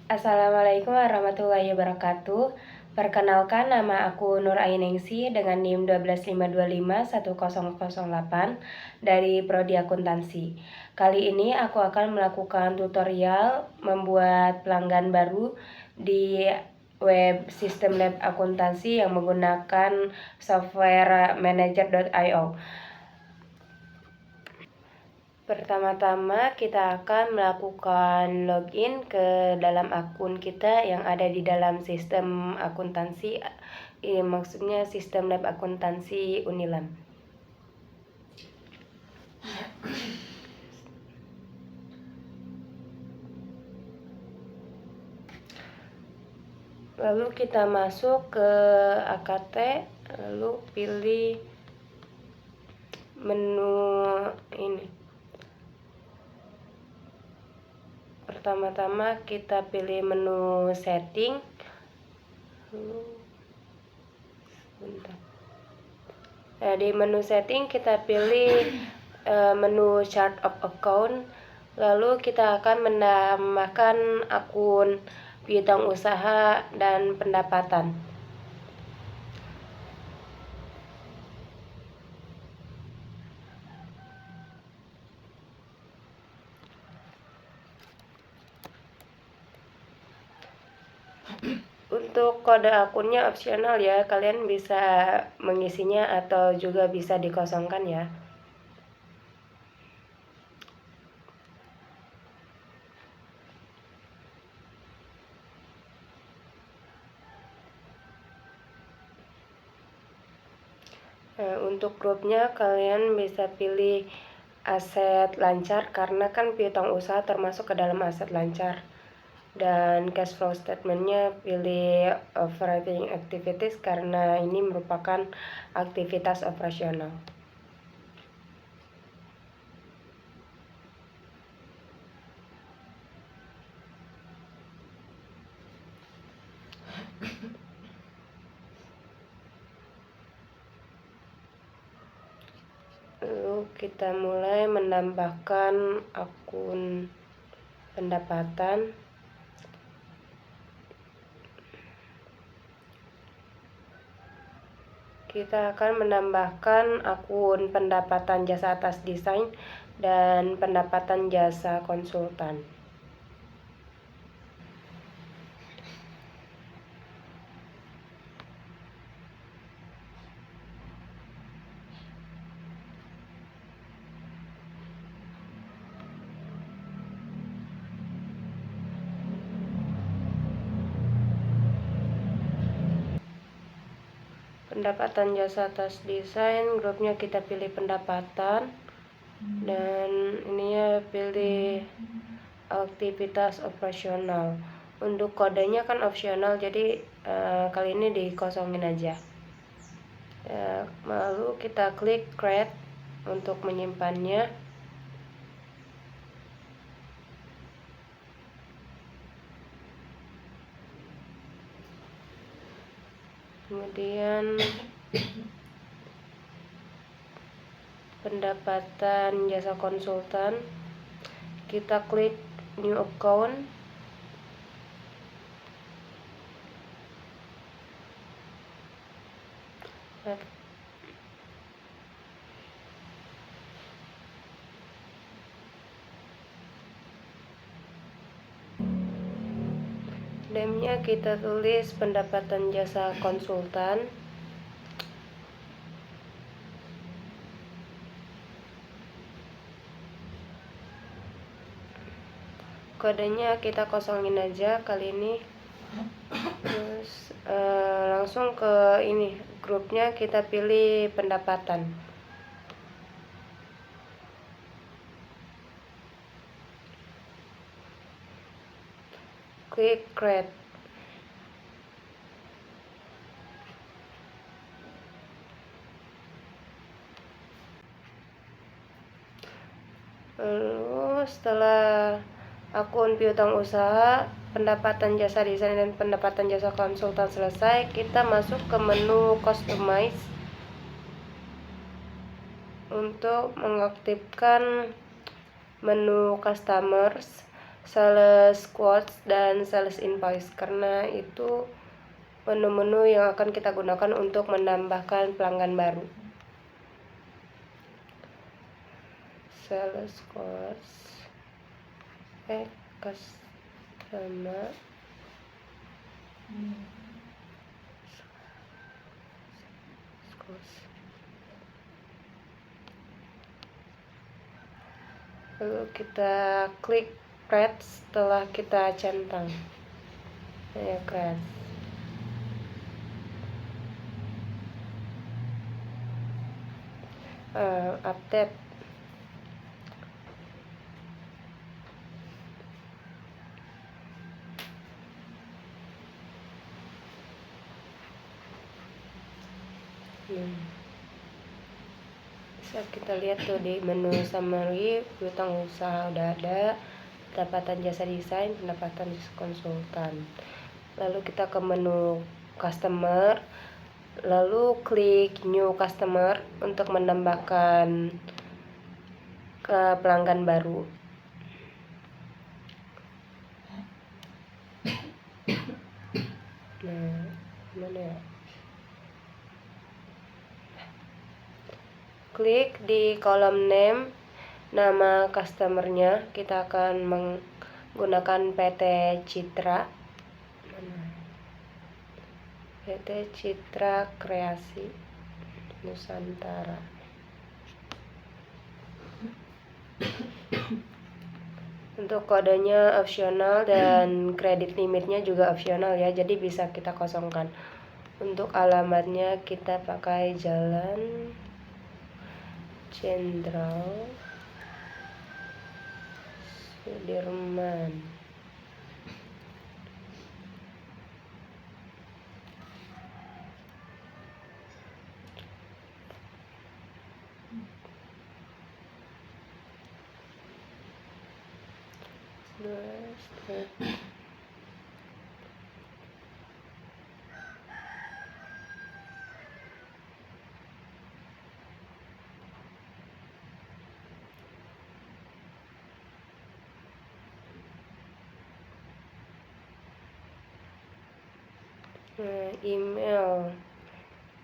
Assalamualaikum warahmatullahi wabarakatuh. Perkenalkan, nama aku Nur Ainengsi dengan NIM 125251008 dari Prodi Akuntansi. Kali ini aku akan melakukan tutorial membuat pelanggan baru di web sistem lab akuntansi yang menggunakan software manager.io. Pertama-tama kita akan melakukan login ke dalam akun kita yang ada di dalam sistem akuntansi, maksudnya sistem lab akuntansi Unilam. Lalu kita masuk ke AKT, lalu pilih menu ini. Pertama-tama kita pilih menu setting. Nah, di menu setting kita pilih menu chart of account. Lalu kita akan menambahkan akun piutang usaha dan pendapatan. Untuk kode akunnya opsional ya, kalian bisa mengisinya atau juga bisa dikosongkan ya. Nah, untuk grupnya kalian bisa pilih aset lancar karena kan piutang usaha termasuk ke dalam aset lancar. Dan cash flow statementnya pilih operating activities karena ini merupakan aktivitas operasional. Lalu kita mulai menambahkan akun pendapatan. Kita akan menambahkan akun pendapatan jasa atas desain dan pendapatan jasa konsultan. Pendapatan jasa atas desain, grupnya kita pilih pendapatan, dan ininya pilih aktivitas operasional. Untuk kodenya kan opsional, jadi kali ini dikosongin aja. Lalu kita klik create untuk menyimpannya. Kemudian pendapatan jasa konsultan, kita klik new account. Name-nya kita tulis pendapatan jasa konsultan. Kodenya kita kosongin aja kali ini. Terus langsung ke ini, grupnya kita pilih pendapatan. Klik create. Lalu setelah akun piutang usaha, pendapatan jasa desain dan pendapatan jasa konsultan selesai, kita masuk ke menu customize untuk mengaktifkan menu customers. sales quotes dan sales invoice, karena itu menu-menu yang akan kita gunakan untuk menambahkan pelanggan baru. Sales quotes, customer quotes. Lalu kita klik create setelah kita centang. Ya, create. Update. Bisa kita lihat tuh di menu summary, piutang usaha udah ada, pendapatan jasa desain, pendapatan konsultan. Lalu kita ke menu customer, lalu klik new customer untuk menambahkan ke pelanggan baru. Nah, mana ya? Klik di kolom name, nama customernya kita akan menggunakan PT Citra. PT Citra Kreasi Nusantara. Untuk kodenya opsional dan kredit limitnya juga opsional ya, jadi bisa kita kosongkan. Untuk alamatnya kita pakai Jalan Jenderal Sudirman.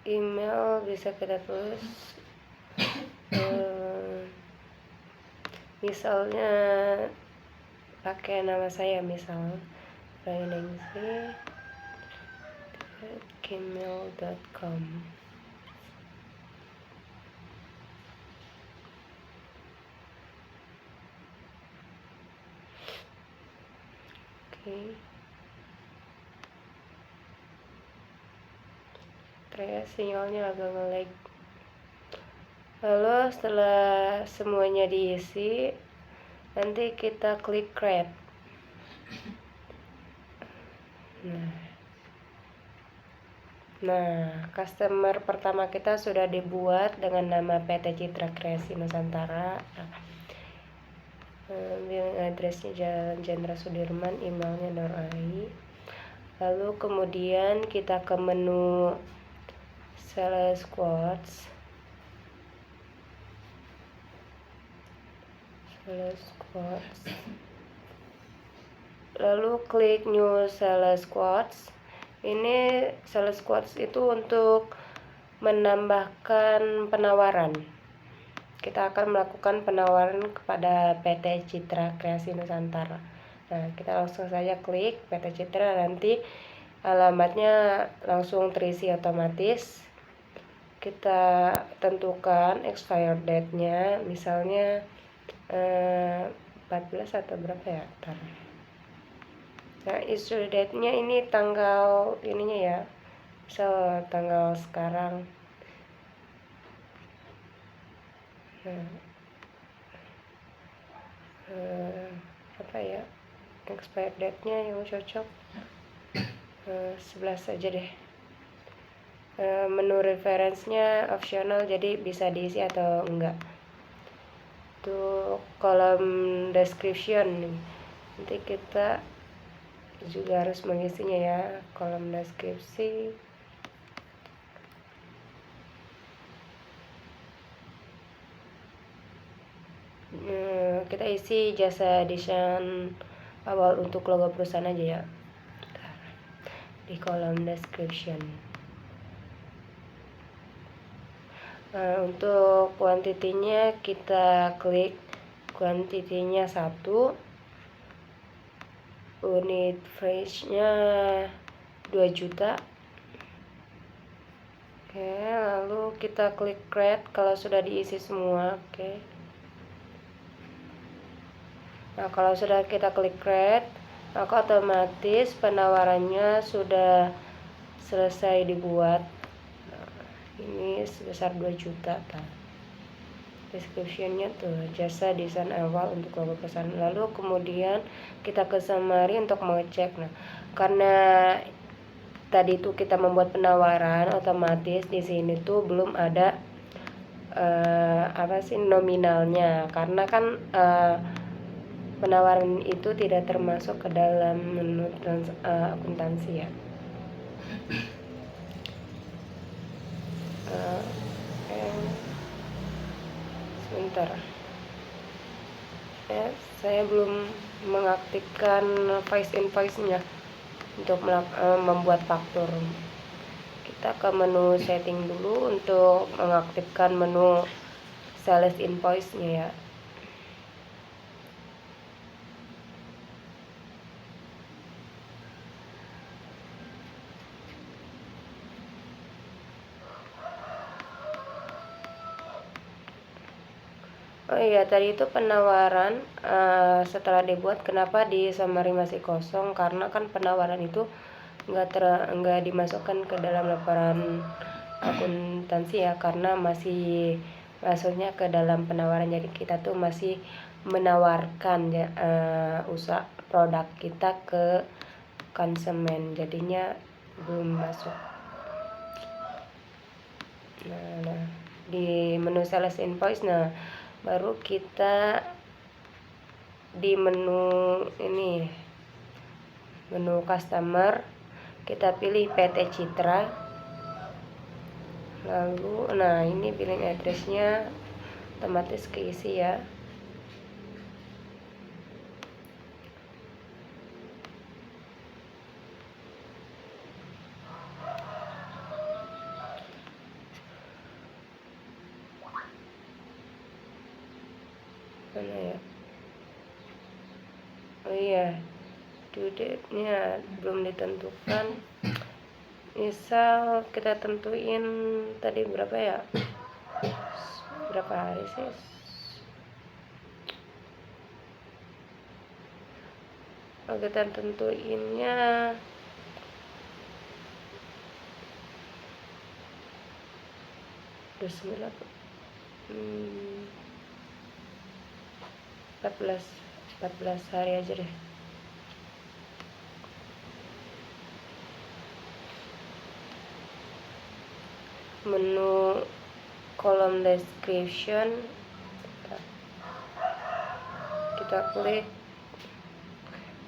Email bisa kita tulis misalnya pakai nama saya, misal rainingsi@gmail.com. Oke. Ternyata sinyalnya agak nge-lag. Lalu setelah semuanya diisi, nanti kita klik create. Nah, customer pertama kita sudah dibuat dengan nama PT Citra Kreasi Nusantara. Billing addressnya Jalan Jenderal Sudirman, emailnya Nur-Ai. Lalu kemudian kita ke menu sales quotes. Lalu klik new sales quotes. Ini sales quotes itu untuk menambahkan penawaran. Kita akan melakukan penawaran kepada PT Citra Kreasi Nusantara. Nah, kita langsung saja klik PT Citra, nanti alamatnya langsung terisi otomatis. Kita tentukan expired date-nya, misalnya 14 atau berapa ya? Nah, issue date-nya ini tanggal ininya ya, misal tanggal sekarang. Apa ya, expired date-nya yang cocok 11 aja deh. Menu reference-nya opsional, jadi bisa diisi atau enggak. Untuk kolom description, nanti kita juga harus mengisinya ya, kolom deskripsi. Kita isi jasa desain awal untuk logo perusahaan aja ya. Di kolom description. Nah, untuk kuantitinya kita klik kuantitinya 1, unit price-nya 2 juta. Oke, lalu kita klik create kalau sudah diisi semua. Oke. Nah, kalau sudah kita klik create, maka otomatis penawarannya sudah selesai dibuat. Nah, ini sebesar 2 juta kan. Description-nya tuh jasa desain awal untuk logo perusahaan. Lalu kemudian kita ke summary untuk mengecek. Nah, karena tadi tuh kita membuat penawaran, otomatis di sini tuh belum ada nominalnya, karena kan penawaran itu tidak termasuk ke dalam menu akuntansi ya. Sebentar ya, saya belum mengaktifkan voice invoice-nya untuk membuat faktur. Kita ke menu setting dulu untuk mengaktifkan menu sales invoice-nya ya. Oh iya, tadi itu penawaran setelah dibuat, kenapa di summary masih kosong? Karena kan penawaran itu nggak dimasukkan ke dalam laporan akuntansi ya, karena masih masuknya ke dalam penawaran. Jadi kita tuh masih menawarkan ya, usaha produk kita ke konsumen, jadinya belum masuk. Nah, di menu sales invoice, nah baru kita di menu ini, menu customer, kita pilih PT Citra. Lalu nah ini billing address-nya otomatis keisi ya. Mana ya? Oh iya, due date-nya belum ditentukan. Misal kita tentuin tadi berapa ya? Berapa hari sih? Oh, kita tentuinnya udah 14 hari aja deh. Menu kolom description kita klik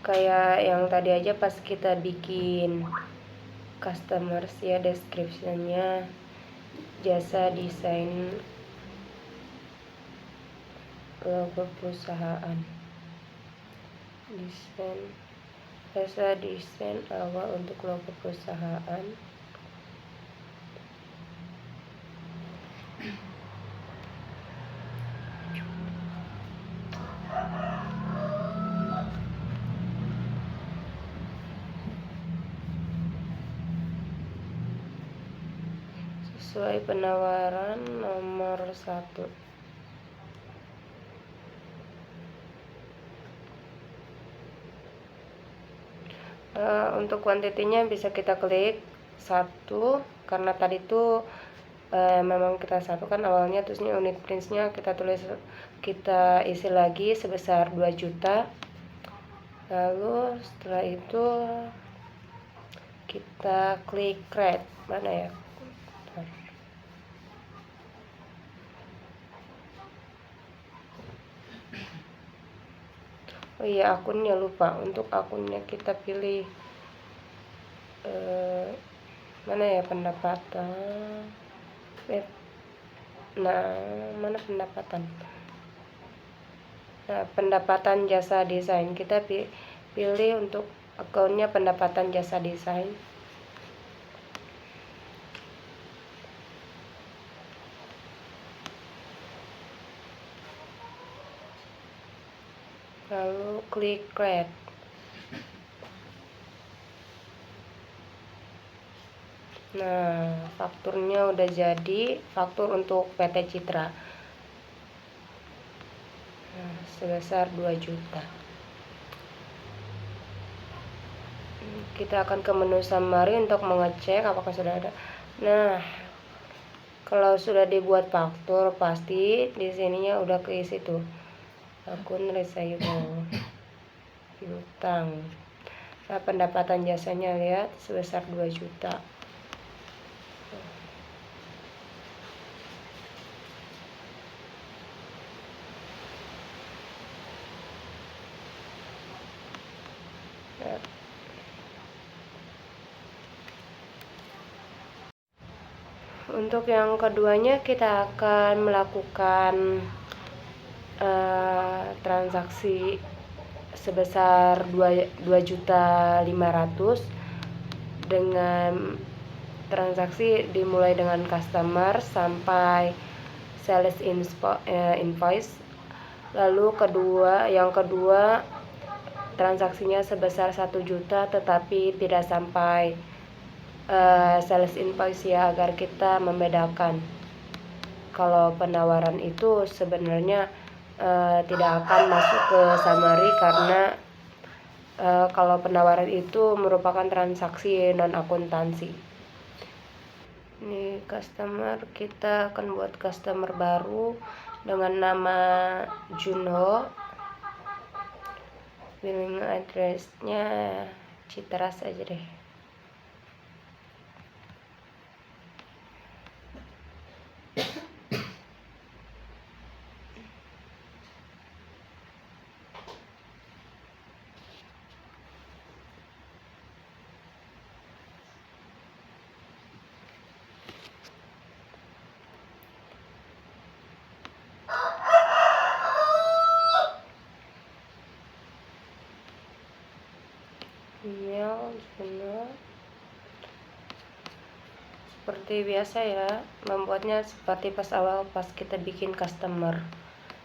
kayak yang tadi aja pas kita bikin customers ya, descriptionnya jasa desain logo perusahaan, jasa desain awal untuk logo perusahaan. Sesuai penawaran nomor 1. Untuk kuantitinya bisa kita klik 1, karena tadi tuh memang kita satukan awalnya, terusnya unit price-nya kita isi lagi sebesar 2 juta. Lalu setelah itu kita klik create. Mana ya? Oh iya, akunnya lupa. Untuk akunnya kita pilih mana ya, pendapatan. Nah, mana pendapatan? Nah, pendapatan jasa desain kita pilih untuk akunnya pendapatan jasa desain. Lalu klik create. Nah, fakturnya udah jadi, faktur untuk PT Citra. Nah, sebesar 2 juta. Kita akan ke menu summary untuk mengecek apakah sudah ada. Nah, kalau sudah dibuat faktur pasti di sininya udah keisi tuh. Akun receivable, piutang. Nah, pendapatan jasanya lihat sebesar 2 juta. Untuk yang keduanya kita akan melakukan transaksi sebesar 2.500.000 dengan transaksi dimulai dengan customer sampai sales invoice. Lalu yang kedua transaksinya sebesar 1 juta tetapi tidak sampai sales invoice ya, agar kita membedakan kalau penawaran itu sebenarnya tidak akan masuk ke summary karena kalau penawaran itu merupakan transaksi non akuntansi. Ini customer, kita akan buat customer baru dengan nama Junho. Billing address-nya Citra saja deh. Email Junho. Seperti biasa ya, membuatnya seperti pas awal pas kita bikin customer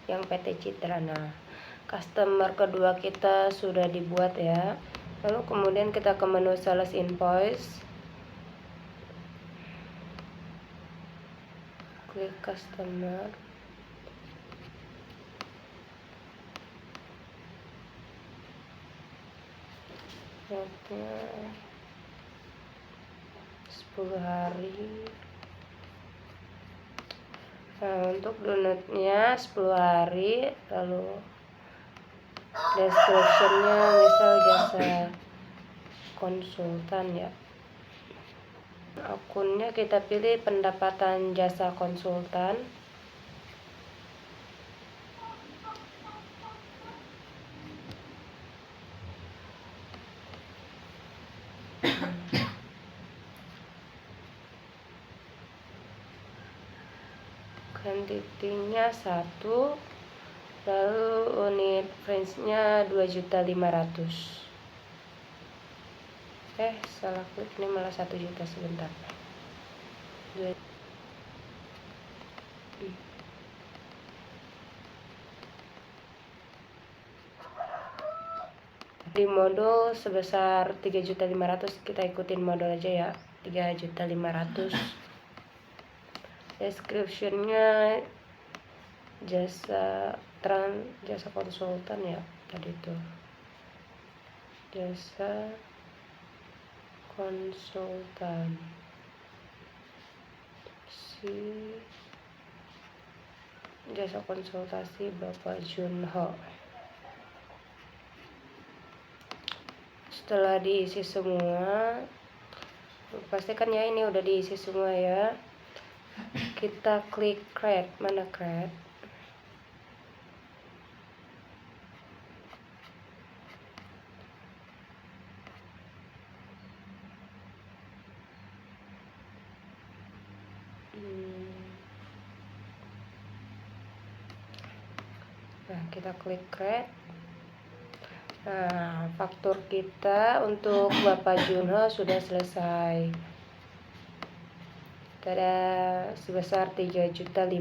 yang PT Citra. Nah, customer kedua kita sudah dibuat ya. Lalu kemudian kita ke menu sales invoice, klik customer, notnya 10 hari. Nah, untuk donatnya 10 hari. Lalu descriptionnya misal jasa konsultan ya. Akunnya kita pilih pendapatan jasa konsultan. Quantity-nya 1, lalu unit price-nya 2.500.000. Salah klik, ini malah 1 juta, sebentar. Di modul sebesar 3.500.000, kita ikutin modul aja ya, 3.500.000. Description-nya jasa konsultan ya, tadi tuh jasa konsultan jasa konsultasi Bapak Junho. Setelah diisi semua, pastikan ya ini udah diisi semua ya. Kita klik create. Mana create? Nah, kita klik create. Nah, faktur kita untuk Bapak Junho sudah selesai. Tada, sebesar 3.500.000.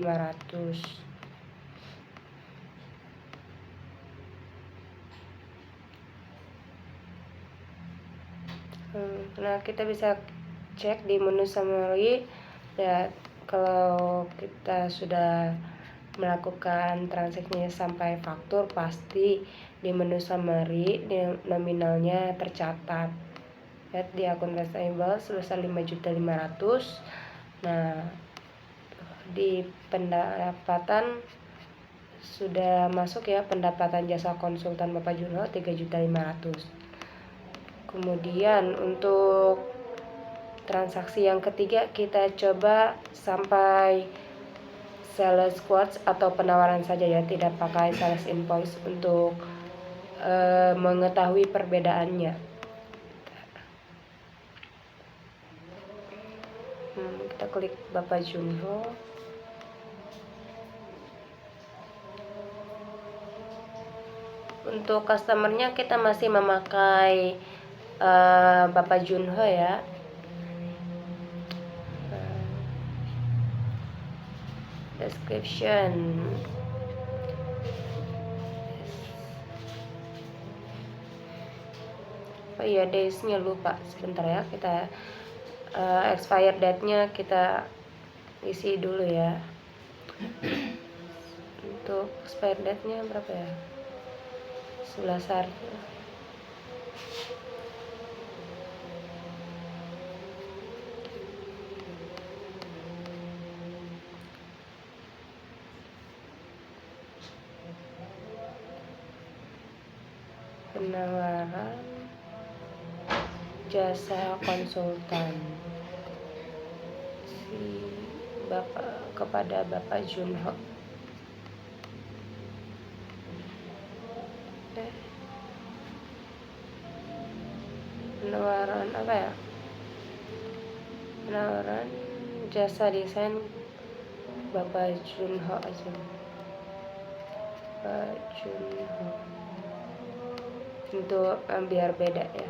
Nah, kita bisa cek di menu summary ya, kalau kita sudah melakukan transaksinya sampai faktur, pasti di menu summary nominalnya tercatat ya, di akun receivable sebesar 5.500.000. Nah, di pendapatan sudah masuk ya, pendapatan jasa konsultan Bapak Junho 3.500.000. Kemudian untuk transaksi yang ketiga, kita coba sampai sales quotes atau penawaran saja ya, tidak pakai sales invoice untuk mengetahui perbedaannya. Kita klik Bapak Junho. Untuk customernya kita masih memakai Bapak Junho ya. Description. Oh iya, days-nya lupa, sebentar ya, kita expired date-nya kita isi dulu ya. Untuk expired date-nya berapa ya? 11 hari. Penawaran jasa konsultan kepada Bapak Junho. Penawaran apa ya? Penawaran jasa desain Bapak Junho aja. Bapak Junho. Untuk biar beda ya.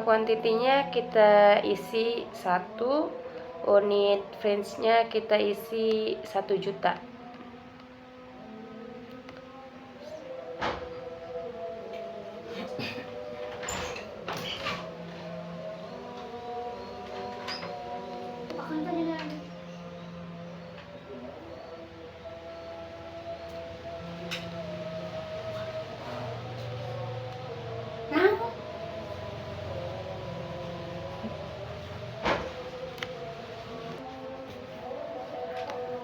Kuantitinya kita isi 1, unit fringe-nya kita isi 1 juta.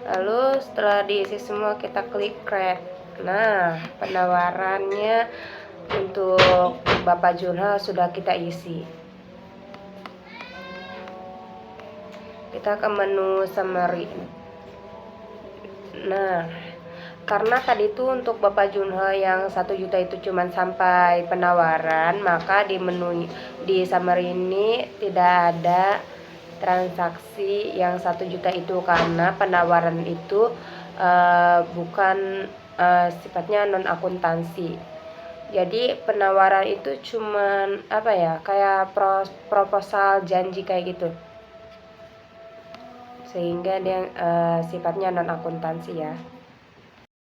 Lalu setelah diisi semua, kita klik create. Nah, penawarannya untuk Bapak Junho sudah kita isi. Kita ke menu summary. Nah, karena tadi itu untuk Bapak Junho yang 1 juta itu cuma sampai penawaran, maka di menu di summary ini tidak ada transaksi yang 1 juta itu, karena penawaran itu bukan sifatnya non akuntansi. Jadi penawaran itu cuman apa ya, kayak proposal janji kayak gitu, sehingga dia sifatnya non akuntansi ya.